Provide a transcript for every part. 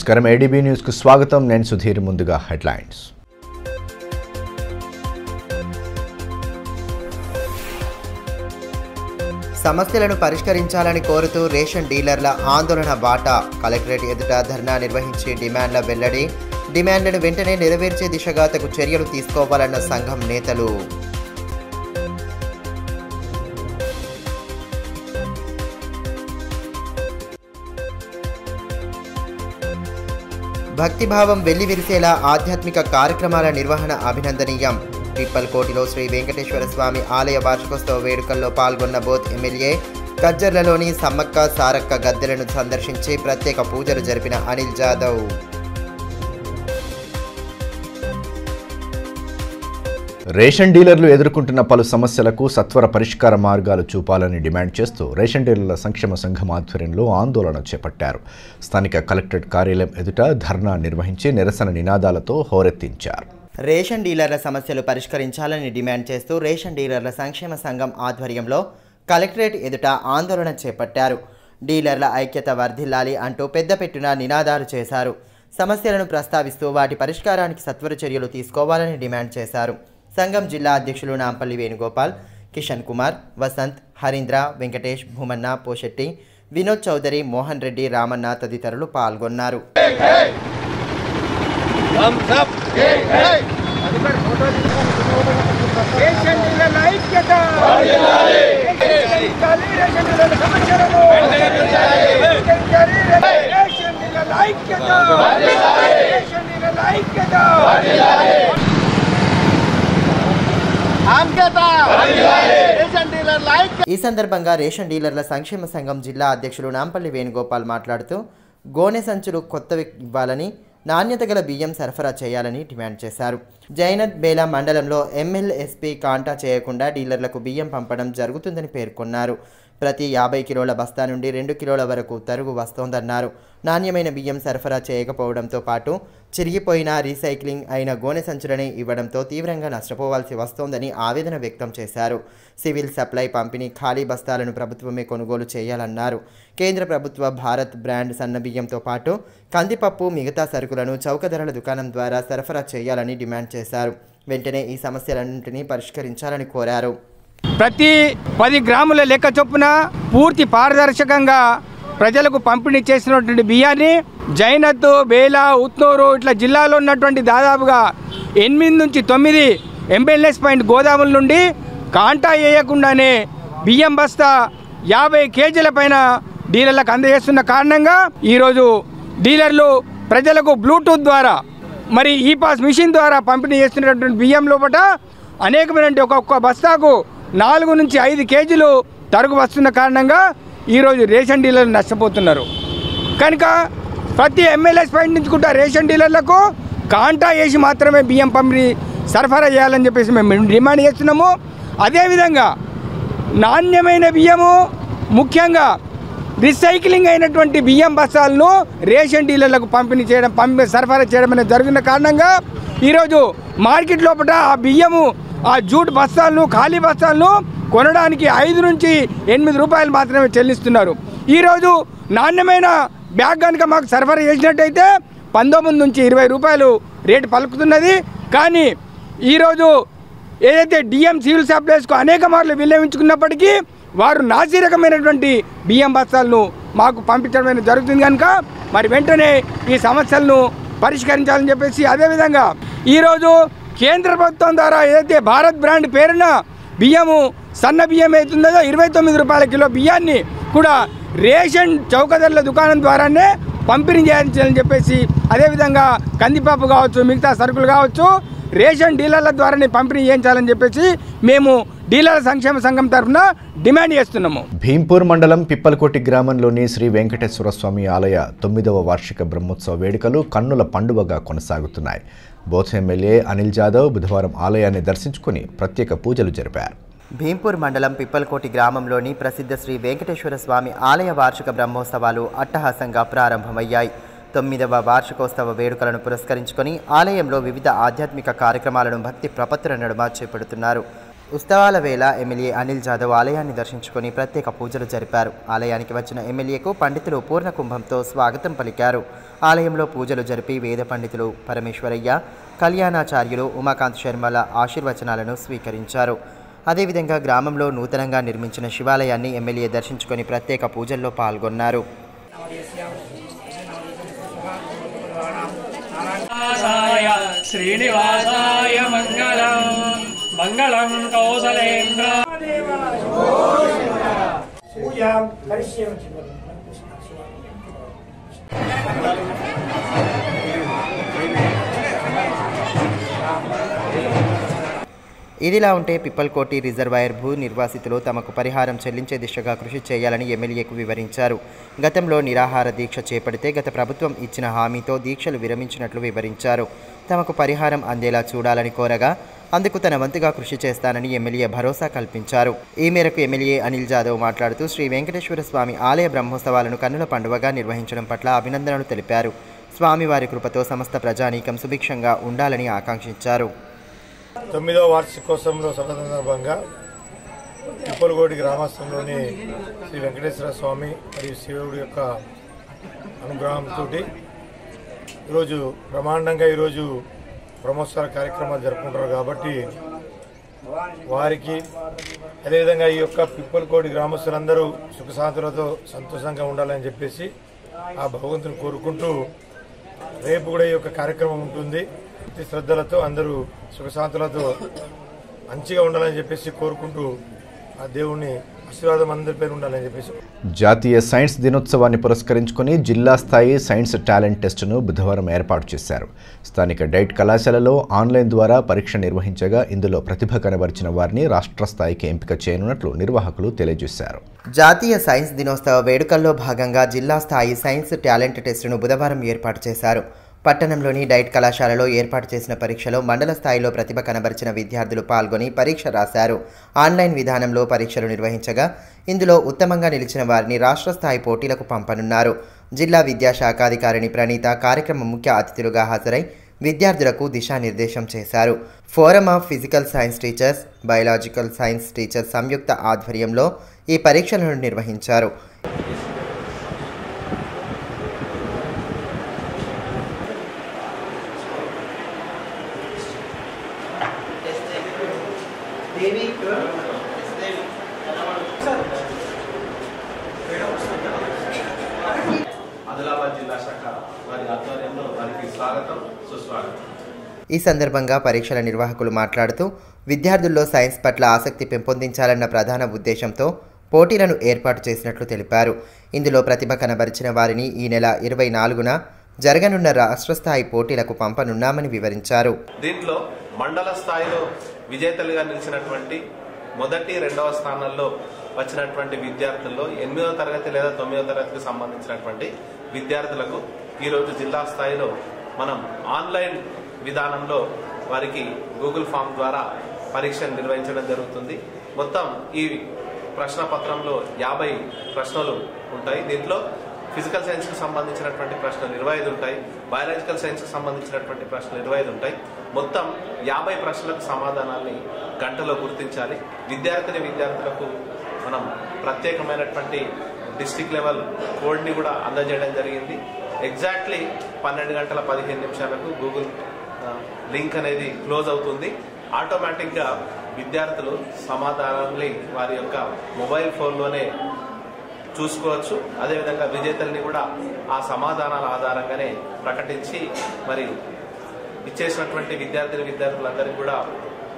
నమస్కారం ADB news కు స్వాగతం నేను సుధీర్ ముందుగా హెడ్లైన్స్ సమస్యలను పరిష్కరించాలని కోరుతూ రేషన్ డీలర్ల ఆందోళన బాట కలెక్టరేట్ ఎదుట ధర్నా నిర్వహించి డిమాండ్ల వెల్లడి డిమాండ్లను వెంటనే నెరవేర్చే దిశగా తగు చర్యలు తీసుకోవాలన్న సంఘం నేతలు భక్తిభావం వెల్లివిరిసేలా ఆధ్యాత్మిక కార్యక్రమాల నిర్వహణ అభినందనీయం పిప్పల్కోటిలో శ్రీ వెంకటేశ్వర స్వామి ఆలయ వార్షికోత్సవ వేడుకల్లో పాల్గొన్న బోధ్ ఎమ్మెల్యే కజ్జర్లలోని సమ్మక్క సారక్క గద్దెలను సందర్శించి ప్రత్యేక పూజలు జరిపిన అనిల్ జాదవ్ రేషన్ డీలర్లు ఎదుర్కొంటున్న పలు సమస్యలకు సత్వర పరిష్కార మార్గాలు చూపాలని డిమాండ్ చేస్తూ రేషన్ డీలర్ల సంక్షేమ సంఘం ఆధ్వర్యంలో ఆందోళన చేపట్టారు. స్థానిక కలెక్టరేట్ కార్యాలయం ఎదుట ధర్నా నిర్వహించి నిరసన నినాదాలతో హోరెత్తించారు. రేషన్ డీలర్ల సమస్యలు పరిష్కరించాలని డిమాండ్ చేస్తూ రేషన్ డీలర్ల సంక్షేమ సంఘం ఆధ్వర్యంలో కలెక్టరేట్ ఎదుట ఆందోళన చేపట్టారు. డీలర్ల ఐక్యత వర్ధిల్లాలి అంటూ పెద్దపెట్టున నినాదాలు చేశారు. సమస్యలను ప్రస్తావిస్తూ వాటి పరిష్కారానికి సత్వర చర్యలు తీసుకోవాలని డిమాండ్ చేశారు. సంఘం జిల్లా అధ్యక్షులు నాంపల్లి వేణుగోపాల్, కిషన్ కుమార్, వసంత్, హరీంద్ర, వెంకటేష్, భూమన్న, పోషెట్టి, వినోద్ చౌదరి, మోహన్ రెడ్డి, రామన్న తదితరులు పాల్గొన్నారు. ఈ సందర్భంగా రేషన్ డీలర్ల సంక్షేమ సంఘం జిల్లా అధ్యక్షులు నాంపల్లి వేణుగోపాల్ మాట్లాడుతూ గోనె సంచులు కొత్తవి ఇవ్వాలని, నాణ్యత గల బియ్యం సరఫరా చేయాలని డిమాండ్ చేశారు. జైనత్ బేలా మండలంలో ఎమ్మెల్యేఎస్పీ కాంటా చేయకుండా డీలర్లకు బియ్యం పంపడం జరుగుతుందని పేర్కొన్నారు. ప్రతి 50 కిలోల బస్తా నుండి 2 కిలోల వరకు తరుగు వస్తోందన్నారు. నాణ్యమైన బియ్యం సరఫరా చేయకపోవడంతో పాటు చిరిగిపోయిన రీసైక్లింగ్ అయిన గోనె సంచులని ఇవ్వడంతో తీవ్రంగా నష్టపోవాల్సి వస్తోందని ఆవేదన వ్యక్తం చేశారు. సివిల్ సప్లై పంపిణీ ఖాళీ బస్తాలను ప్రభుత్వమే కొనుగోలు చేయాలన్నారు. కేంద్ర ప్రభుత్వ భారత్ బ్రాండ్ సన్నబియ్యంతో పాటు కందిపప్పు, మిగతా సరుకులను చౌక ధరల దుకాణం ద్వారా సరఫరా చేయాలని డిమాండ్ చేశారు. వెంటనే ఈ సమస్యలన్నింటినీ పరిష్కరించాలని కోరారు. ప్రతి 10 గ్రాముల లెక్క చొప్పున పూర్తి పారదర్శకంగా ప్రజలకు పంపిణీ చేసినటువంటి బియ్యాన్ని జైనత్, బేలా, ఉత్నూరు ఇట్లా జిల్లాలో ఉన్నటువంటి దాదాపుగా 8 నుంచి 9 ఎంఎల్ఎస్ పాయింట్ గోదాముల నుండి కాంటా వేయకుండానే బియ్యం బస్తా 50 కేజీల పైన డీలర్లకు అందజేస్తున్న కారణంగా ఈరోజు డీలర్లు ప్రజలకు బ్లూటూత్ ద్వారా మరి ఈ పాస్ మిషన్ ద్వారా పంపిణీ చేస్తున్నటువంటి బియ్యం లోపల అనేకమైన ఒక్కొక్క బస్తాకు 4 నుంచి 5 కేజీలు తరుగు వస్తున్న కారణంగా ఈరోజు రేషన్ డీలర్లు నష్టపోతున్నారు. కనుక ప్రతి ఎమ్మెల్యేస్ పాయింట్ నుంచి కూడా రేషన్ డీలర్లకు కాంటా వేసి మాత్రమే బియ్యం పంపిణీ సరఫరా చేయాలని చెప్పేసి మేము డిమాండ్ చేస్తున్నాము. అదేవిధంగా నాణ్యమైన బియ్యము, ముఖ్యంగా రీసైక్లింగ్ అయినటువంటి బియ్యం బస్తాలను రేషన్ డీలర్లకు సరఫరా చేయడం అనేది జరిగిన కారణంగా ఈరోజు మార్కెట్ లోపల ఆ బియ్యము, ఆ జూట్ బస్తాలను, ఖాళీ బస్తాలను కొనడానికి 5 నుంచి 8 రూపాయలు మాత్రమే చెల్లిస్తున్నారు. ఈరోజు నాణ్యమైన బ్యాగ్ కనుక మాకు సరఫరా చేసినట్టయితే 19 నుంచి 20 రూపాయలు రేటు పలుకుతున్నది. కానీ ఈరోజు ఏదైతే డిఎం సివిల్ సప్లైస్కు అనేక మార్లు వినియోగించుకున్నప్పటికీ వారు నాసిరకమైనటువంటి బియ్యం బస్తాలను మాకు పంపించడం జరుగుతుంది. కనుక మరి వెంటనే ఈ సమస్యలను పరిష్కరించాలని చెప్పేసి, అదేవిధంగా ఈరోజు కేంద్ర ప్రభుత్వం ద్వారా ఏదైతే భారత్ బ్రాండ్ పేరున బియ్యము సన్న బియ్యం అవుతుందో 29 రూపాయల కిలో బియ్యాన్ని కూడా రేషన్ చౌక ధరల దుకాణం ద్వారానే పంపిణీ చేయాలని చెప్పేసి, అదేవిధంగా కందిపప్పు కావచ్చు, మిగతా సరుకులు కావచ్చు రేషన్ డీలర్ల ద్వారానే పంపిణీ చేయించాలని చెప్పేసి మేము డీలర్ల సంక్షేమ సంఘం తరఫున డిమాండ్ చేస్తున్నాము. భీంపూర్ మండలం పిప్పల్కోటి గ్రామంలోని శ్రీ వెంకటేశ్వర స్వామి ఆలయ 9వ వార్షిక బ్రహ్మోత్సవ వేడుకలు కన్నుల పండుగగా కొనసాగుతున్నాయి. బోధ్ ఎమ్మెల్యే అనిల్ జాదవ్ బుధవారం ఆలయాన్ని దర్శించుకుని ప్రత్యేక పూజలు జరిపారు. భీంపూర్ మండలం పిప్పల్కోటి గ్రామంలోని ప్రసిద్ధ శ్రీ వెంకటేశ్వర స్వామి ఆలయ వార్షిక బ్రహ్మోత్సవాలు అట్టహాసంగా ప్రారంభమయ్యాయి. 9వ వార్షికోత్సవ వేడుకలను పురస్కరించుకొని ఆలయంలో వివిధ ఆధ్యాత్మిక కార్యక్రమాలను భక్తి ప్రపత్తుల నడుమ చేపడుతున్నారు. ఉత్సవాల వేళ ఎమ్మెల్యే అనిల్ జాదవ్ ఆలయాన్ని దర్శించుకొని ప్రత్యేక పూజలు జరిపారు. ఆలయానికి వచ్చిన ఎమ్మెల్యేకు పండితులు పూర్ణ కుంభంతో స్వాగతం పలికారు. ఆలయంలో పూజలు జరిపి వేద పండితులు పరమేశ్వరయ్య, కళ్యాణాచార్యులు ఉమాకాంత్ శర్మల ఆశీర్వచనాలను స్వీకరించారు. అదేవిధంగా గ్రామంలో నూతనంగా నిర్మించిన శివాలయాన్ని ఎమ్మెల్యే దర్శించుకొని ప్రత్యేక పూజల్లో పాల్గొన్నారు. శ్రీనివాసాయ మంగళం మంగళం కౌసలేంద్ర ఇదిలా ఉంటే పిప్పల్కోటి రిజర్వాయర్ భూ నిర్వాసితులు తమకు పరిహారం చెల్లించే దిశగా కృషి చేయాలని ఎమ్మెల్యేకు వివరించారు. గతంలో నిరాహార దీక్ష చేపడితే గత ప్రభుత్వం ఇచ్చిన హామీతో దీక్షలు విరమించినట్లు వివరించారు. తమకు పరిహారం అందేలా చూడాలని కోరగా అందుకు తన వంతుగా కృషి చేస్తానని ఎమ్మెల్యే భరోసా కల్పించారు. ఈ మేరకు ఎమ్మెల్యే అనిల్ జాదవ్ మాట్లాడుతూ శ్రీ వెంకటేశ్వర స్వామి ఆలయ బ్రహ్మోత్సవాలను కన్నుల పండువగా నిర్వహించడం పట్ల అభినందనలు తెలిపారు. స్వామివారి కృపతో సమస్త ప్రజానీకం సుభిక్షంగా ఉండాలని ఆకాంక్షించారు. 9వ వార్షికోత్సవంలో సందర్భంగా పిప్పలకోటి గ్రామస్థంలోని శ్రీ వెంకటేశ్వర స్వామి మరియు శివుడి యొక్క అనుగ్రహంతో ఈరోజు బ్రహ్మాండంగా ఈరోజు బ్రహ్మోత్సవ కార్యక్రమాలు జరుపుకుంటారు. కాబట్టి వారికి అదేవిధంగా ఈ యొక్క పిప్పలకోటి గ్రామస్తులందరూ సుఖశాంతులతో సంతోషంగా ఉండాలని చెప్పేసి ఆ భగవంతుని కోరుకుంటూ రేపు కూడా ఈ యొక్క కార్యక్రమం ఉంటుంది. శ్రద్ధలతో అందరూ సుఖశాంతులతో మంచిగా ఉండాలని చెప్పేసి కోరుకుంటూ ఆ దేవుణ్ణి ఆశీర్వాదం అందరిపై ఉండాలని చెప్పేసి. జాతీయ సైన్స్ దినోత్సవాన్ని పురస్కరించుకుని జిల్లా స్థాయి సైన్స్ టాలెంట్ టెస్టును బుధవారం ఏర్పాటు చేశారు. స్థానిక డైట్ కళాశాలలో ఆన్లైన్ ద్వారా పరీక్ష నిర్వహించగా ఇందులో ప్రతిభ కనబరిచిన వారిని రాష్ట్ర స్థాయికి ఎంపిక చేయనున్నట్లు నిర్వాహకులు తెలియజేశారు. జాతీయ సైన్స్ దినోత్సవ వేడుకల్లో భాగంగా జిల్లా స్థాయి సైన్స్ టాలెంట్ టెస్టును బుధవారం ఏర్పాటు చేశారు. పట్టణంలోని డైట్ కళాశాలలో ఏర్పాటు చేసిన పరీక్షలో మండల స్థాయిలో ప్రతిభ కనబరిచిన విద్యార్థులు పాల్గొని పరీక్ష రాశారు. ఆన్లైన్ విధానంలో పరీక్షలు నిర్వహించగా ఇందులో ఉత్తమంగా నిలిచిన వారిని రాష్ట్ర స్థాయి పోటీలకు పంపనున్నారు. జిల్లా విద్యాశాఖాధికారిణి ప్రణీత కార్యక్రమం ముఖ్య అతిథులుగా హాజరై విద్యార్థులకు దిశానిర్దేశం చేశారు. Forum of physical science teachers, biological science teachers సంయుక్త ఆధ్వర్యంలో ఈ పరీక్షలను నిర్వహించారు. ఈ సందర్భంగా పరీక్షల నిర్వాహకులు మాట్లాడుతూ విద్యార్థుల్లో సైన్స్ పట్ల ఆసక్తి పెంపొందించాలన్న ప్రధాన ఉద్దేశంతో పోటీలను ఏర్పాటు చేసినట్లు తెలిపారు. ఇందులో ప్రతిభ కనబరిచిన వారిని ఈ నెల 24న జరగనున్న రాష్ట్ర స్థాయి పోటీలకు పంపనున్నామని వివరించారు. దీంట్లో మండల స్థాయిలో విజేతలుగా నిలిచినటువంటి మొదటి 2వ స్థానాల్లో వచ్చినటువంటి విద్యార్థుల్లో 8వ తరగతి లేదా 9వ తరగతికి సంబంధించినటువంటి విద్యార్థులకు ఈరోజు జిల్లా స్థాయిలో మనం ఆన్లైన్ విధానంలో వారికి గూగుల్ ఫామ్ ద్వారా పరీక్షను నిర్వహించడం జరుగుతుంది. మొత్తం ఈ ప్రశ్న పత్రంలో 50 ప్రశ్నలు ఉంటాయి. దీంట్లో ఫిజికల్ సైన్స్కి సంబంధించినటువంటి ప్రశ్నలు 25 ఉంటాయి. బయాలజికల్ సైన్స్కి సంబంధించినటువంటి ప్రశ్నలు 25 ఉంటాయి. మొత్తం 50 ప్రశ్నలకు సమాధానాన్ని గంటలో గుర్తించాలి. విద్యార్థులకు మనం ప్రత్యేకమైనటువంటి డిస్ట్రిక్ట్ లెవెల్ కోడ్ని కూడా అందజేయడం జరిగింది. ఎగ్జాక్ట్లీ 12 గంటల 15 నిమిషాలకు గూగుల్ లింక్ అనేది క్లోజ్ అవుతుంది. ఆటోమేటిక్గా విద్యార్థులు సమాధానాన్ని వారి యొక్క మొబైల్ ఫోన్లోనే చూసుకోవచ్చు. అదేవిధంగా విజేతల్ని కూడా ఆ సమాధానాల ఆధారంగానే ప్రకటించి మరి ఇచ్చేసినటువంటి విద్యార్థులందరికీ కూడా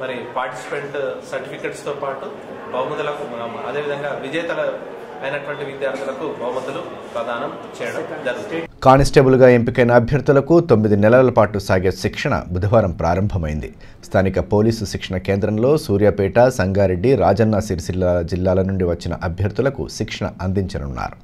మరి పార్టిసిపెంట్ సర్టిఫికెట్స్తో పాటు బహుమతులకు అదేవిధంగా విజేతల అయినటువంటి విద్యార్థులకు బహుమతులు ప్రదానం చేయడం జరుగుతుంది. కానిస్టేబుల్గా ఎంపికైన అభ్యర్థులకు 9 నెలల పాటు సాగే శిక్షణ బుధవారం ప్రారంభమైంది. స్థానిక పోలీసు శిక్షణ కేంద్రంలో సూర్యాపేట, సంగారెడ్డి, రాజన్న సిరిసిల్ల జిల్లాల నుండి వచ్చిన అభ్యర్థులకు శిక్షణ అందించనున్నారు.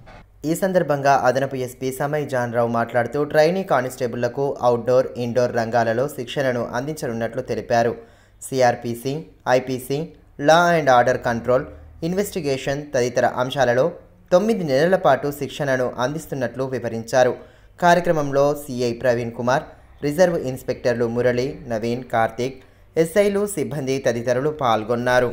ఈ సందర్భంగా అదనపు ఎస్పీ సమయ్ జాన్రావు మాట్లాడుతూ ట్రైనీ కానిస్టేబుళ్లకు అవుట్డోర్, ఇండోర్ రంగాలలో శిక్షణను అందించనున్నట్లు తెలిపారు. CrPC, IPC, law and order control, investigation తదితర అంశాలలో 9 నెలల పాటు శిక్షణను అందిస్తున్నట్లు వివరించారు. కార్యక్రమంలో సిఐ ప్రవీణ్ కుమార్, రిజర్వ్ ఇన్స్పెక్టర్లు మురళి, నవీన్, కార్తీక్, ఎస్ఐలు, సిబ్బంది తదితరులు పాల్గొన్నారు.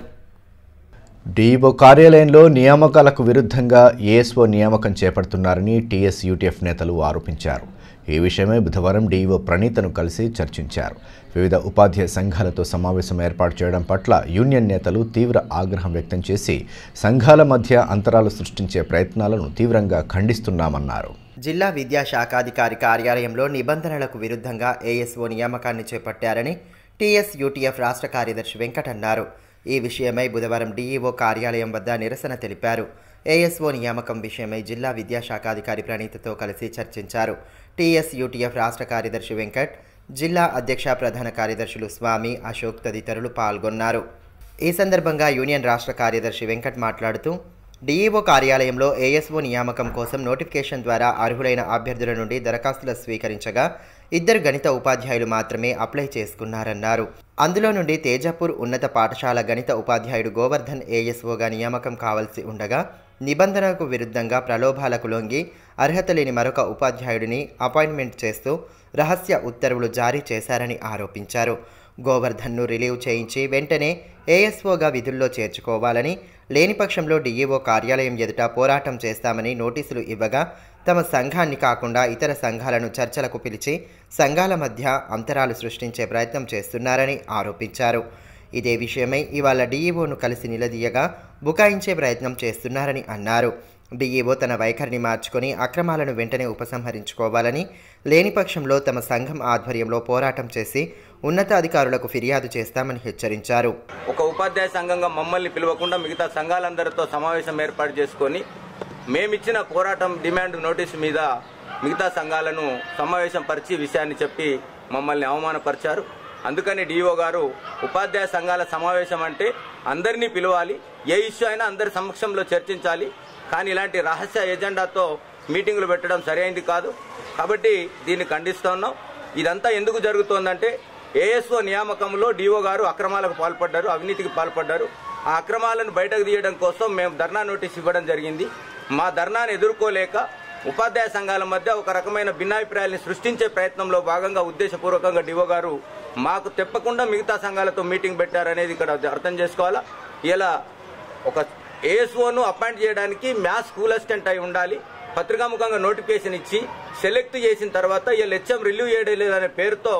డీఈఓ కార్యాలయంలో నియామకాలకు విరుద్ధంగా ఏఎస్ఓ నియామకం చేపడుతున్నారని టీఎస్-యూటీఎఫ్ నేతలు ఆరోపించారు. ఈ విషయమై బుధవారం డీఈఓ ప్రణీతను కలిసి చర్చించారు. వివిధ ఉపాధ్యాయ సంఘాలతో సమావేశం ఏర్పాటు చేయడం పట్ల యూనియన్ నేతలు తీవ్ర ఆగ్రహం వ్యక్తం చేసి సంఘాల మధ్య అంతరాలు సృష్టించే ప్రయత్నాలను తీవ్రంగా ఖండిస్తున్నామన్నారు. జిల్లా విద్యాశాఖాధికారి కార్యాలయంలో నిబంధనలకు విరుద్ధంగా ఏఎస్ఓ నియామకాన్ని చేపట్టారని టీఎస్-యూటీఎఫ్ రాష్ట్ర కార్యదర్శి వెంకట్ అన్నారు. ఈ విషయమై బుధవారం డీఈఓ కార్యాలయం వద్ద నిరసన తెలిపారు. ఏఎస్ఓ నియామకం విషయమై జిల్లా విద్యాశాఖాధికారి ప్రణీతతో కలిసి చర్చించారు. టీఎస్-యూటీఎఫ్ రాష్ట్ర కార్యదర్శి వెంకట్, జిల్లా అధ్యక్ష ప్రధాన కార్యదర్శులు స్వామి, అశోక్ తదితరులు పాల్గొన్నారు. ఈ సందర్భంగా యూనియన్ రాష్ట్ర కార్యదర్శి వెంకట్ మాట్లాడుతూ డీఈఓ కార్యాలయంలో ఏఎస్ఓ నియామకం కోసం నోటిఫికేషన్ ద్వారా అర్హులైన అభ్యర్థుల నుండి దరఖాస్తులు స్వీకరించగా 2 గణిత ఉపాధ్యాయులు మాత్రమే అప్లై చేసుకున్నారన్నారు. అందులో నుండి తేజాపూర్ ఉన్నత పాఠశాల గణిత ఉపాధ్యాయుడు గోవర్ధన్ ఏఎస్ఓగా నియామకం కావాల్సి ఉండగా నిబంధనలకు విరుద్ధంగా ప్రలోభాలకు లొంగి అర్హత లేని మరొక ఉపాధ్యాయుడిని అపాయింట్మెంట్ చేస్తూ రహస్య ఉత్తర్వులు జారీ చేశారని ఆరోపించారు. గోవర్ధన్ను రిలీవ్ చేయించి వెంటనే ఏఎస్ఓగా విధుల్లో చేర్చుకోవాలని, లేని పక్షంలో డీఈఓ కార్యాలయం ఎదుట పోరాటం చేస్తామని నోటీసులు ఇవ్వగా తమ సంఘాన్ని కాకుండా ఇతర సంఘాలను చర్చలకు పిలిచి సంఘాల మధ్య అంతరాలు సృష్టించే ప్రయత్నం చేస్తున్నారని ఆరోపించారు. ఇదే విషయమై ఇవాళ డీఈఓను కలిసి నిలదీయగా బుకాయించే ప్రయత్నం చేస్తున్నారని అన్నారు. డీఈఓ తన వైఖరిని మార్చుకొని అక్రమాలను వెంటనే ఉపసంహరించుకోవాలని, లేని పక్షంలో తమ సంఘం ఆధ్వర్యంలో పోరాటం చేసి ఉన్నతాధికారులకు ఫిర్యాదు చేస్తామని హెచ్చరించారు. ఒక ఉపాధ్యాయ సంఘంగా మమ్మల్ని పిలవకుండా మిగతా సంఘాలందరితో సమావేశం ఏర్పాటు చేసుకొని మేమిచ్చిన పోరాటం డిమాండ్ నోటీసు మీద మిగతా సంఘాలను సమావేశం పరిచి విషయాన్ని చెప్పి మమ్మల్ని అవమానపరిచారు. అందుకని డీఓ గారు ఉపాధ్యాయ సంఘాల సమావేశం అంటే అందరినీ పిలవాలి, ఏ ఇష్యూ అయినా అందరి సమక్షంలో చర్చించాలి, కానీ ఇలాంటి రహస్య ఎజెండాతో మీటింగులు పెట్టడం సరైనది కాదు. కాబట్టి దీన్ని ఖండిస్తున్నాం. ఇదంతా ఎందుకు జరుగుతోందంటే ఏఎస్ఓ నియామకంలో డీఓ గారు అక్రమాలకు పాల్పడ్డారు, అవినీతికి పాల్పడ్డారు. ఆ అక్రమాలను బయటకు తీయడం కోసం మేము ధర్నా నోటీస్ ఇవ్వడం జరిగింది. మా ధర్నాను ఎదుర్కోలేక ఉపాధ్యాయ సంఘాల మధ్య ఒక రకమైన భిన్నాభిప్రాయాలను సృష్టించే ప్రయత్నంలో భాగంగా ఉద్దేశపూర్వకంగా డీఓ గారు మాకు తెప్పకుండా మిగతా సంఘాలతో మీటింగ్ పెట్టారనేది ఇక్కడ అర్థం చేసుకోవాలా. ఇలా ఒక ఏఎస్ఓను అపాయింట్ చేయడానికి మ్యాథ్స్ స్కూల్ అసిస్టెంట్ అయి ఉండాలి. పత్రికాముఖంగా నోటిఫికేషన్ ఇచ్చి సెలెక్ట్ చేసిన తర్వాత వీళ్ళు హెచ్ఎం రిలీవ్ చేయడం లేదనే పేరుతో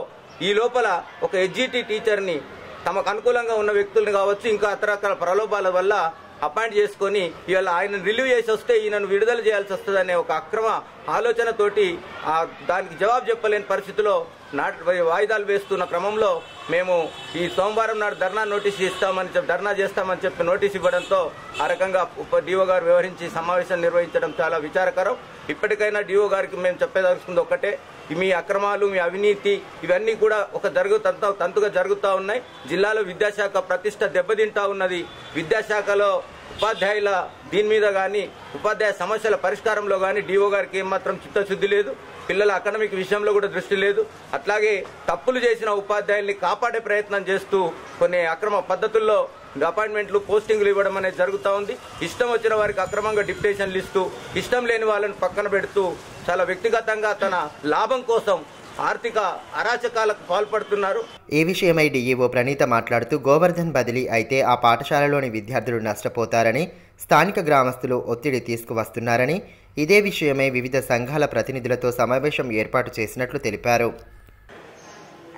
ఈ లోపల ఒక హెచ్జిటి టీచర్ని తమకు అనుకూలంగా ఉన్న వ్యక్తులను కావచ్చు, ఇంకా రకరకాల ప్రలోభాల వల్ల అపాయింట్ చేసుకొని ఇవాళ ఆయన రిలీవ్ చేసి వస్తే ఈయనను విడుదల చేయాల్సి వస్తుందనే ఒక అక్రమ ఆలోచనతోటి దానికి జవాబు చెప్పలేని పరిస్థితిలో వాయిదాలు వేస్తున్న క్రమంలో మేము ఈ సోమవారం నాడు ధర్నా చేస్తామని చెప్పి నోటీస్ ఇవ్వడంతో ఆ రకంగా డీఓ గారు వ్యవహరించి సమావేశం నిర్వహించడం చాలా విచారకరం. ఇప్పటికైనా డీఓ గారికి మేము చెప్పదలుచుకుంది ఒక్కటే, మీ అక్రమాలు, మీ అవినీతి ఇవన్నీ కూడా ఒక తంతుగా జరుగుతూ ఉన్నాయి. జిల్లాలో విద్యాశాఖ ప్రతిష్ట దెబ్బతింటా ఉన్నది. విద్యాశాఖలో ఉపాధ్యాయుల దీని మీద కానీ ఉపాధ్యాయ సమస్యల పరిష్కారంలో కానీ డీఓ గారికి ఏమాత్రం చిత్తశుద్ధి లేదు. పిల్లల అకాడమిక్ విషయంలో కూడా దృష్టి లేదు. అట్లాగే తప్పులు చేసిన ఉపాధ్యాయుల్ని కాపాడే ప్రయత్నం చేస్తూ కొన్ని అక్రమ పద్ధతుల్లో అపాయింట్మెంట్లు, పోస్టింగ్లు ఇవ్వడం అనేది జరుగుతూ ఉంది. ఇష్టం వచ్చిన వారికి అక్రమంగా డిప్యుటేషన్లు ఇస్తూ ఇష్టం లేని వాళ్ళని పక్కన పెడుతూ చాలా వ్యక్తిగతంగా తన లాభం కోసం ఆర్థిక అరాచకాలకు పాల్పడుతున్నారు. ఈ విషయమై డీఈఓ ప్రణీత మాట్లాడుతూ గోవర్ధన్ బదిలీ అయితే ఆ పాఠశాలలోని విద్యార్థులు నష్టపోతారని, స్థానిక గ్రామస్తులు ఒత్తిడి తీసుకువస్తున్నారని, ఇదే విషయమై వివిధ సంఘాల ప్రతినిధులతో సమావేశం ఏర్పాటు చేసినట్లు తెలిపారు.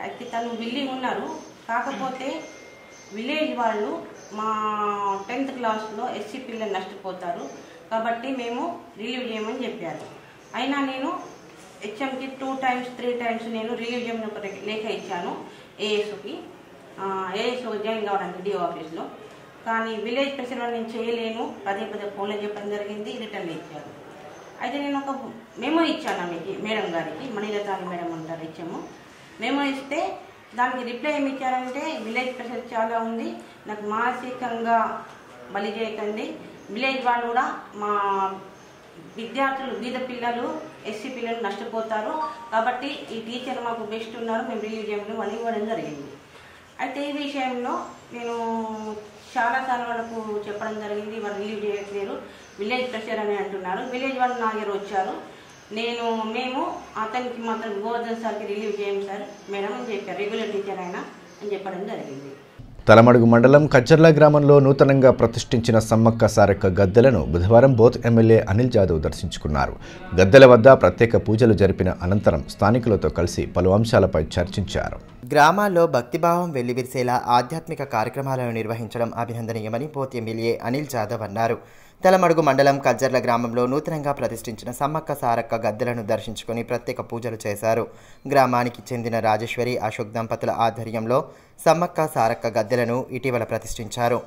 అయితే తను బిల్లింగ్ ఉన్నారు, కాకపోతే విలేజ్ వాళ్ళు మా 10th క్లాస్లో ఎస్సీ పిల్లలు నష్టపోతారు కాబట్టి మేము రిలీవ్ చేయమని చెప్పారు. అయినా నేను హెచ్ఎంకి 2 times 3 times నేను రిలీవ్ చేయమని ఒక లేఖ ఇచ్చాను ఏఎస్ఓకి జాయిన్ కావడానికి డిఓ ఆఫీస్లో. కానీ విలేజ్ ప్రెసిడెంట్ నేను చేయలేను, పదే ఫోన్లో చెప్పడం జరిగింది, రిటర్న్ ఇచ్చారు. అయితే నేను ఒక మెమో ఇచ్చాను ఆమెకి, మేడం గారికి, మణిలతాని మేడం ఉంటారు, ఇచ్చాము. మెమో ఇస్తే దానికి రిప్లై ఏమి ఇచ్చారంటే విలేజ్ ప్రెసిడెంట్ చాలా ఉంది, నాకు మానసికంగా బలి చేయకండి, విలేజ్ వాళ్ళు కూడా మా విద్యార్థులు, బీద పిల్లలు, ఎస్సీ పిల్లలు నష్టపోతారు కాబట్టి ఈ టీచర్ మాకు బెస్ట్ ఉన్నారు, మేము రిలీవ్ చేయడం అని ఇవ్వడం జరిగింది. అయితే ఈ విషయంలో నేను చాలాసార్లు వాళ్ళకు చెప్పడం జరిగింది, వాళ్ళు రిలీవ్ చేయట్లేరు, విలేజ్ ప్రెషర్ అని అంటున్నారు. విలేజ్ వాళ్ళు నా దగ్గర వచ్చారు, మేము అతనికి మాత్రం గోవర్ధన్ సార్కి రిలీవ్ చేయం సార్ మేడం అని చెప్పారు. రెగ్యులర్ టీచర్ అయినా అని చెప్పడం జరిగింది. తలమడుగు మండలం కజ్జర్ల గ్రామంలో నూతనంగా ప్రతిష్ఠించిన సమ్మక్క సారక్క గద్దెలను బుధవారం బోత్ ఎమ్మెల్యే అనిల్ జాదవ్ దర్శించుకున్నారు. గద్దెల వద్ద ప్రత్యేక పూజలు జరిపిన అనంతరం స్థానికులతో కలిసి పలు అంశాలపై చర్చించారు. గ్రామాల్లో భక్తిభావం వెల్లివిరిసేలా ఆధ్యాత్మిక కార్యక్రమాలను నిర్వహించడం అభినందనీయమని బోత్ ఎమ్మెల్యే అనిల్ జాదవ్ అన్నారు. తలమడుగు మండలం కజ్జర్ల గ్రామంలో నూతనంగా ప్రతిష్ఠించిన సమ్మక్క సారక్క గద్దెలను దర్శించుకుని ప్రత్యేక పూజలు చేశారు. గ్రామానికి చెందిన రాజేశ్వరి అశోక్ దంపతుల ఆధ్వర్యంలో సమ్మక్క సారక్క గద్దెలను ఇటీవల ప్రతిష్ఠించారు.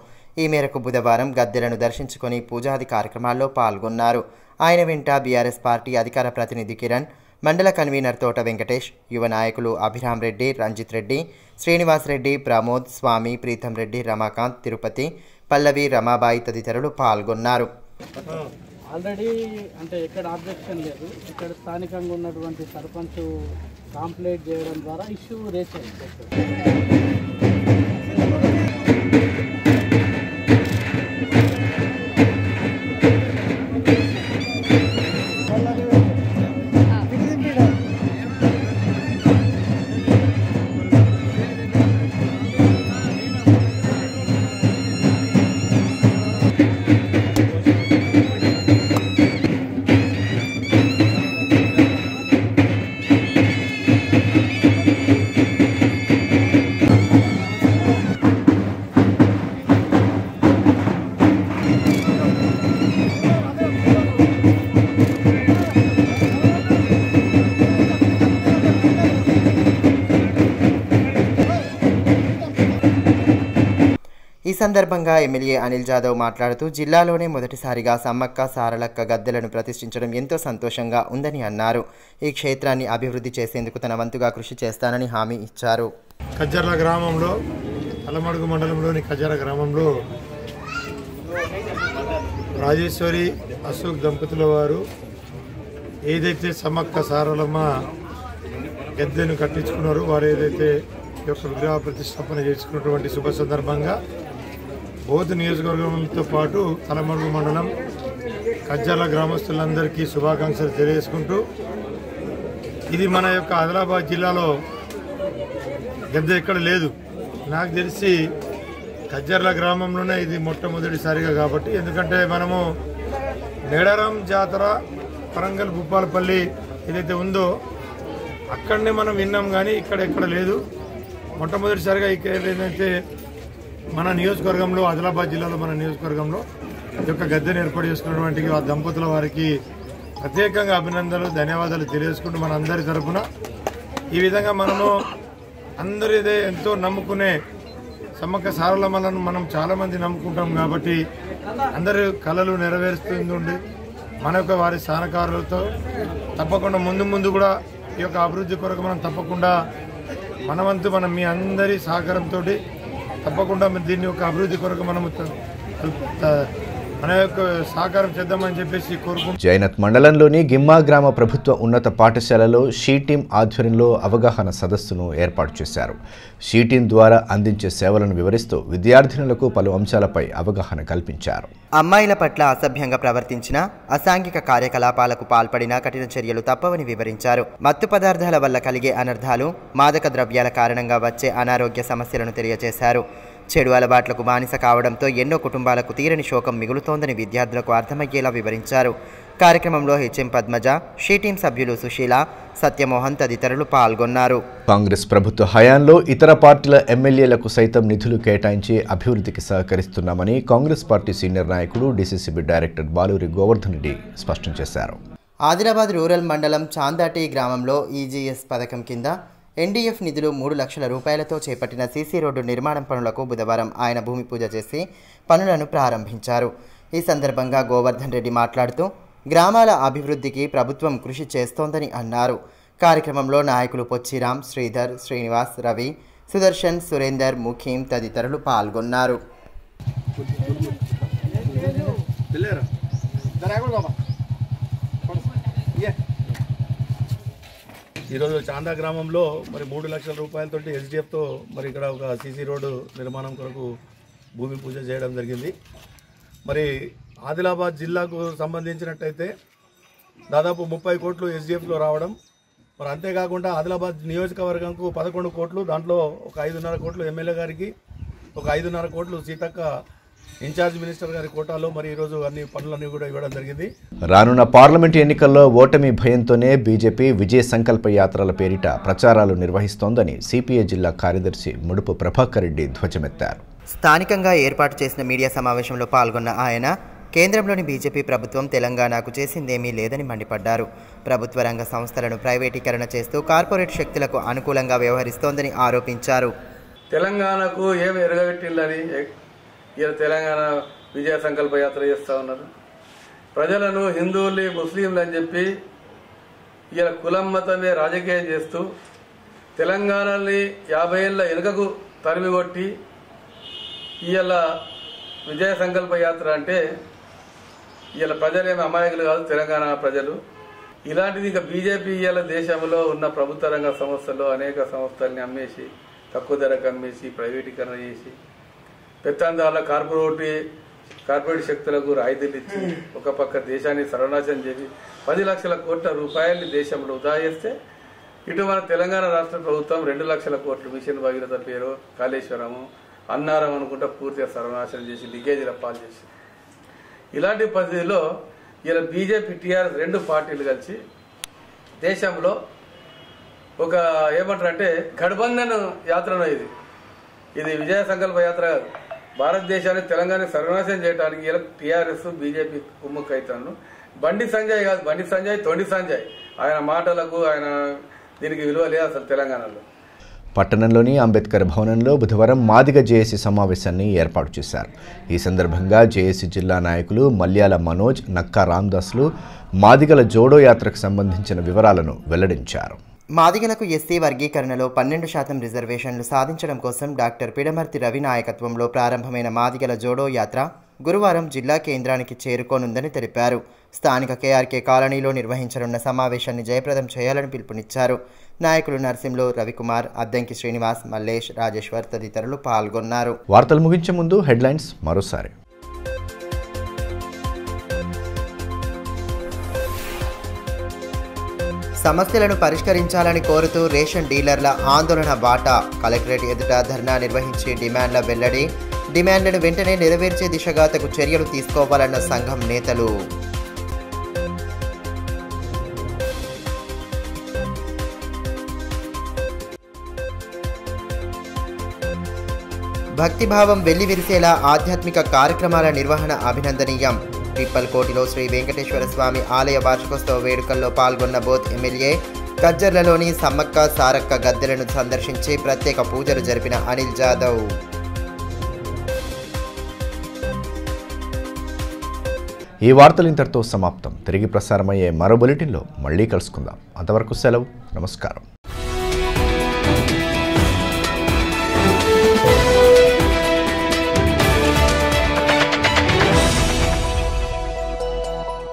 ఈ మేరకు బుధవారం గద్దెలను దర్శించుకుని పూజాది కార్యక్రమాల్లో పాల్గొన్నారు. ఆయన వెంట బీఆర్ఎస్ పార్టీ అధికార ప్రతినిధి కిరణ్, మండల కన్వీనర్ తోట వెంకటేష్, యువ నాయకులు అభిరామ్ రెడ్డి, రంజిత్ రెడ్డి, శ్రీనివాస్ రెడ్డి, ప్రమోద్, స్వామి, ప్రీతం రెడ్డి, రమాకాంత్, తిరుపతి, పల్లవి, రమాబాయి తదితరులు పాల్గొన్నారు. ఆల్రెడీ అంటే ఎక్కడ ఆబ్జెక్షన్ లేదు. ఇక్కడ స్థానికంగా ఉన్నటువంటి సర్పంచ్ కంప్లైంట్ చేయడం ద్వారా ఇష్యూ రేస్ అయింది. ఈ సందర్భంగా ఎమ్మెల్యే అనిల్ జాదవ్ మాట్లాడుతూ జిల్లాలోనే మొదటిసారిగా సమ్మక్క సారలక్క గద్దెలను ప్రతిష్ఠించడం ఎంతో సంతోషంగా ఉందని అన్నారు. ఈ క్షేత్రాన్ని అభివృద్ధి చేసేందుకు తన వంతుగా కృషి చేస్తానని హామీ ఇచ్చారు. కజ్జర్ల గ్రామంలో తలమడుగు మండలంలోని కజ్జర్ల గ్రామంలో రాజేశ్వరి అశోక్ దంపతుల వారు ఏదైతే సమ్మక్క సారలమ్మ గద్దెను కట్టించుకున్నారో వారు ఏదైతే ఈ యొక్క విగ్రహ ప్రతిష్టాపన చేసుకున్నటువంటి శుభ సందర్భంగా బోధ్ నియోజకవర్గంతో పాటు తలమడుగు మండలం కజ్జర్ల గ్రామస్తులందరికీ శుభాకాంక్షలు తెలియజేసుకుంటూ, ఇది మన యొక్క ఆదిలాబాద్ జిల్లాలో గద్దె ఎక్కడ లేదు. నాకు తెలిసి కజ్జర్ల గ్రామంలోనే ఇది మొట్టమొదటిసారిగా కాబట్టి, ఎందుకంటే మనము మేడారం జాతర వరంగల్ భూపాలపల్లి ఏదైతే ఉందో అక్కడనే మనం విన్నాం, కానీ ఇక్కడ ఎక్కడ లేదు. మొట్టమొదటిసారిగా ఇక్కడ ఏదైతే మన నియోజకవర్గంలో ఆదిలాబాద్ జిల్లాలో మన నియోజకవర్గంలో ఈ యొక్క గద్దెను ఏర్పాటు చేసుకున్నటువంటి ఆ దంపతుల వారికి ప్రత్యేకంగా అభినందనలు, ధన్యవాదాలు తెలియజేసుకుంటూ మన అందరి తరఫున ఈ విధంగా మనము అందరిదే ఎంతో నమ్ముకునే సమ్మక్క సారలమ్మలను మనం చాలామంది నమ్ముకుంటాం కాబట్టి అందరి కళలు నెరవేరుస్తుంది మన యొక్క వారి సహకారులతో తప్పకుండా ముందు కూడా ఈ యొక్క అభివృద్ధి కొరకు మనం తప్పకుండా మనవంతు మనం మీ అందరి సహకారంతో తప్పకుండా దీన్ని యొక్క అభివృద్ధి కొరకు మనము మన యొక్క సహకారం చేద్దామని చెప్పేసి కోరుకుంటున్నాం. జైనత్ మండలంలోని గిమ్మా గ్రామ ప్రభుత్వ ఉన్నత పాఠశాలలో షీ టీం ఆధ్వర్యంలో అవగాహన సదస్సును ఏర్పాటు చేశారు. షీ టీం ద్వారా అందించే సేవలను వివరిస్తూ విద్యార్థినులకు పలు అంశాలపై అవగాహన కల్పించారు. అమ్మాయిల పట్ల అసభ్యంగా ప్రవర్తించిన, అసాంఘిక కార్యకలాపాలకు పాల్పడిన కఠిన చర్యలు తప్పవని వివరించారు. మత్తు పదార్థాల వల్ల కలిగే అనర్థాలు, మాదక ద్రవ్యాల కారణంగా వచ్చే అనారోగ్య సమస్యలను తెలియజేశారు. చెడు అలవాట్లకు బానిస కావడంతో ఎన్నో కుటుంబాలకు తీరని శోకం మిగులుతోందని విద్యార్థులకు అర్థమయ్యేలా వివరించారు. కార్యక్రమంలో హెచ్ఎం పద్మజ, షీ టీం సభ్యులు సుశీల, సత్యమోహన్ తదితరులు పాల్గొన్నారు. కాంగ్రెస్ ప్రభుత్వ హయాంలో ఇతర పార్టీల ఎమ్మెల్యేలకు సైతం నిధులు కేటాయించి అభివృద్ధికి సహకరిస్తున్నామని కాంగ్రెస్ పార్టీ సీనియర్ నాయకుడు డీసీసీబీ డైరెక్టర్ బాలూరి గోవర్ధన్ రెడ్డి స్పష్టం చేశారు. ఆదిలాబాద్ రూరల్ మండలం చాందాటి గ్రామంలో ఈజీఎస్ పథకం కింద ఎన్డీఎఫ్ నిధులు 3 లక్షల రూపాయలతో చేపట్టిన సీసీ రోడ్డు నిర్మాణం పనులకు బుధవారం ఆయన భూమి పూజ చేసి పనులను ప్రారంభించారు. ఈ సందర్భంగా గోవర్ధన్ రెడ్డి మాట్లాడుతూ గ్రామాల అభివృద్ధికి ప్రభుత్వం కృషి చేస్తోందని అన్నారు. కార్యక్రమంలో నాయకులు పొచ్చిరామ్, శ్రీధర్, శ్రీనివాస్, రవి, సుదర్శన్, సురేందర్, ముఖీం తదితరులు పాల్గొన్నారు. ఈరోజు చాందా గ్రామంలో మరి 3 లక్షల రూపాయలతో ఎస్డిఎఫ్తో మరి ఇక్కడ ఒక సీసీ రోడ్డు నిర్మాణం కొరకు భూమి పూజ చేయడం జరిగింది. మరి ఆదిలాబాద్ జిల్లాకు సంబంధించినట్టయితే దాదాపు 30 కోట్లు ఎస్డిఎఫ్లో రావడం, మరి అంతేకాకుండా ఆదిలాబాద్ నియోజకవర్గంకు 11 కోట్లు, దాంట్లో ఒక 5.5 కోట్లు ఎమ్మెల్యే గారికి, ఒక 5.5 కోట్లు సీతక్క ఇన్ఛార్జ్ మినిస్టర్ గారి కోటాలో మరి ఈరోజు అన్ని పనులన్నీ కూడా ఇవ్వడం జరిగింది. రానున్న పార్లమెంట్ ఎన్నికల్లో ఓటమి భయంతోనే బీజేపీ విజయ సంకల్ప యాత్రల పేరిట ప్రచారాలు నిర్వహిస్తోందని సిపిఐ జిల్లా కార్యదర్శి ముడుపు ప్రభాకర్ రెడ్డి ధ్వజమెత్తారు. స్థానికంగా ఏర్పాటు చేసిన మీడియా సమావేశంలో పాల్గొన్న ఆయన కేంద్రంలోని బీజేపీ ప్రభుత్వం తెలంగాణకు చేసిందేమీ లేదని మండిపడ్డారు. ప్రభుత్వ రంగ సంస్థలను ప్రైవేటీకరణ చేస్తూ కార్పొరేట్ శక్తులకు అనుకూలంగా వ్యవహరిస్తోందని ఆరోపించారు. తెలంగాణకు ఏమి ఎరగబెట్టిందని ఇలా తెలంగాణ విజయ సంకల్ప యాత్ర చేస్తూ ఉన్నారు. ప్రజలను హిందువుల్ని ముస్లింలు అని చెప్పి ఇలా కులం మతమే రాజకీయం చేస్తూ తెలంగాణని 50 ఏళ్ళ వెనుకకు తరిమికొట్టి ఇలా విజయ సంకల్ప యాత్ర అంటే ఇలా ప్రజలేమి అమాయకులు కాదు, తెలంగాణ ప్రజలు. ఇలాంటిది ఇంకా బీజేపీ ఇలా దేశంలో ఉన్న ప్రభుత్వ రంగ సంస్థల్లో అనేక సంస్థల్ని అమ్మేసి, తక్కువ ధరకు అమ్మేసి, ప్రైవేటీకరణ చేసి, పెత్తందారుల కార్పొరేట్ శక్తులకు రాయితీలు ఇచ్చి ఒక పక్క దేశాన్ని సర్వనాశనం చేసి 10 లక్షల కోట్ల రూపాయలని దేశంలో వృధా చేస్తే, ఇటు మన తెలంగాణ రాష్ట్ర ప్రభుత్వం 2 లక్షల కోట్లు మిషన్ భగీరథ పేరు, కాళేశ్వరము, అన్నారం అనుకుంటా పూర్తిగా సర్వనాశనం చేసి లీకేజీల పాలు చేసి, ఇలాంటి పరిస్థితుల్లో ఇలా బీజేపీ టీఆర్ఎస్ 2 పార్టీలు కలిసి దేశంలో ఒక ఏమంటారంటే గఠబంధన్ యాత్రను ఇది విజయ సంకల్ప యాత్ర కాదు. భారతదేశాన్ని తెలంగాణ సర్వనాశనం చేయడానికి ఇలా టీఆర్ఎస్ బీజేపీ కుమ్ముక్కు అవుతాను. బండి సంజయ్ కాదు, బండి సంజయ్ తొండి సంజయ్. ఆయన మాటలకు ఆయన దీనికి విలువ లేదు అసలు తెలంగాణలో. పట్టణంలోని అంబేద్కర్ భవనంలో బుధవారం మాదిగ జేఏసీ సమావేశాన్ని ఏర్పాటు చేశారు. ఈ సందర్భంగా జేఏసీ జిల్లా నాయకులు మల్యాల మనోజ్, నక్కా రామదాసులు మాదిగల జోడో యాత్రకు సంబంధించిన వివరాలను వెల్లడించారు. మాదిగలకు ఎస్సీ వర్గీకరణలో 12% రిజర్వేషన్లు సాధించడం కోసం డాక్టర్ పిడమర్తి రవి నాయకత్వంలో ప్రారంభమైన మాదిగల జోడో యాత్ర గురువారం జిల్లా కేంద్రానికి చేరుకోనుందని తెలిపారు. స్థానిక కేఆర్కే కాలనీలో నిర్వహించనున్న సమావేశాన్ని జయప్రదం చేయాలని పిలుపునిచ్చారు. నాయకులు నర్సింలు, రవికుమార్, అద్దంకి శ్రీనివాస్, మల్లేష్, రాజేశ్వర్ తదితరులు పాల్గొన్నారు. వార్తలు ముగించే ముందు హెడ్లైన్స్ మరోసారి. సమస్యలను పరిష్కరించాలని కోరుతూ రేషన్ డీలర్ల ఆందోళన బాట. కలెక్టరేట్ ఎదుట ధర్నా నిర్వహించి డిమాండ్ల వెల్లడి. డిమాండ్లను వెంటనే నెరవేర్చే దిశగా తగు చర్యలు తీసుకోవాలన్న సంఘం నేతలు. భక్తిభావం వెల్లివిరిసేలా ఆధ్యాత్మిక కార్యక్రమాల నిర్వహణ అభినందనీయం. పిప్పల్కోటిలో శ్రీ వెంకటేశ్వర స్వామి ఆలయ వార్షికోత్సవ వేడుకల్లో పాల్గొన్న బోధ్ ఎమ్మెల్యే. కజ్జర్లలోని సమ్మక్క సారక్క గద్దెలను సందర్శించి ప్రత్యేక పూజలు జరిపిన అనిల్ జాదవ్. ఈ వార్తలు ఇంతటితో సమాప్తం. తిరిగి ప్రసారమయ్యే మరో బులెటిన్లో మళ్ళీ కలుసుకుందాం. అంతవరకు సెలవు. నమస్కారం.